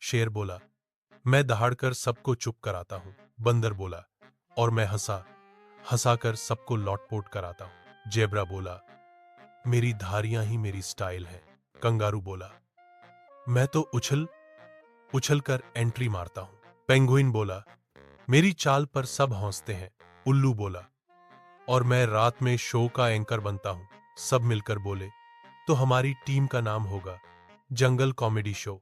शेर बोला, मैं दहाड़कर सबको चुप कराता हूँ। बंदर बोला, और मैं हंसाकर सबको लौटपोट कराता हूँ। जेब्रा बोला, मेरी धारियां ही मेरी स्टाइल है। कंगारू बोला, मैं तो उछल उछल कर एंट्री मारता हूँ। पेंगुइन बोला, मेरी चाल पर सब हंसते हैं। उल्लू बोला, और मैं रात में शो का एंकर बनता हूँ। सब मिलकर बोले, तो हमारी टीम का नाम होगा जंगल कॉमेडी शो।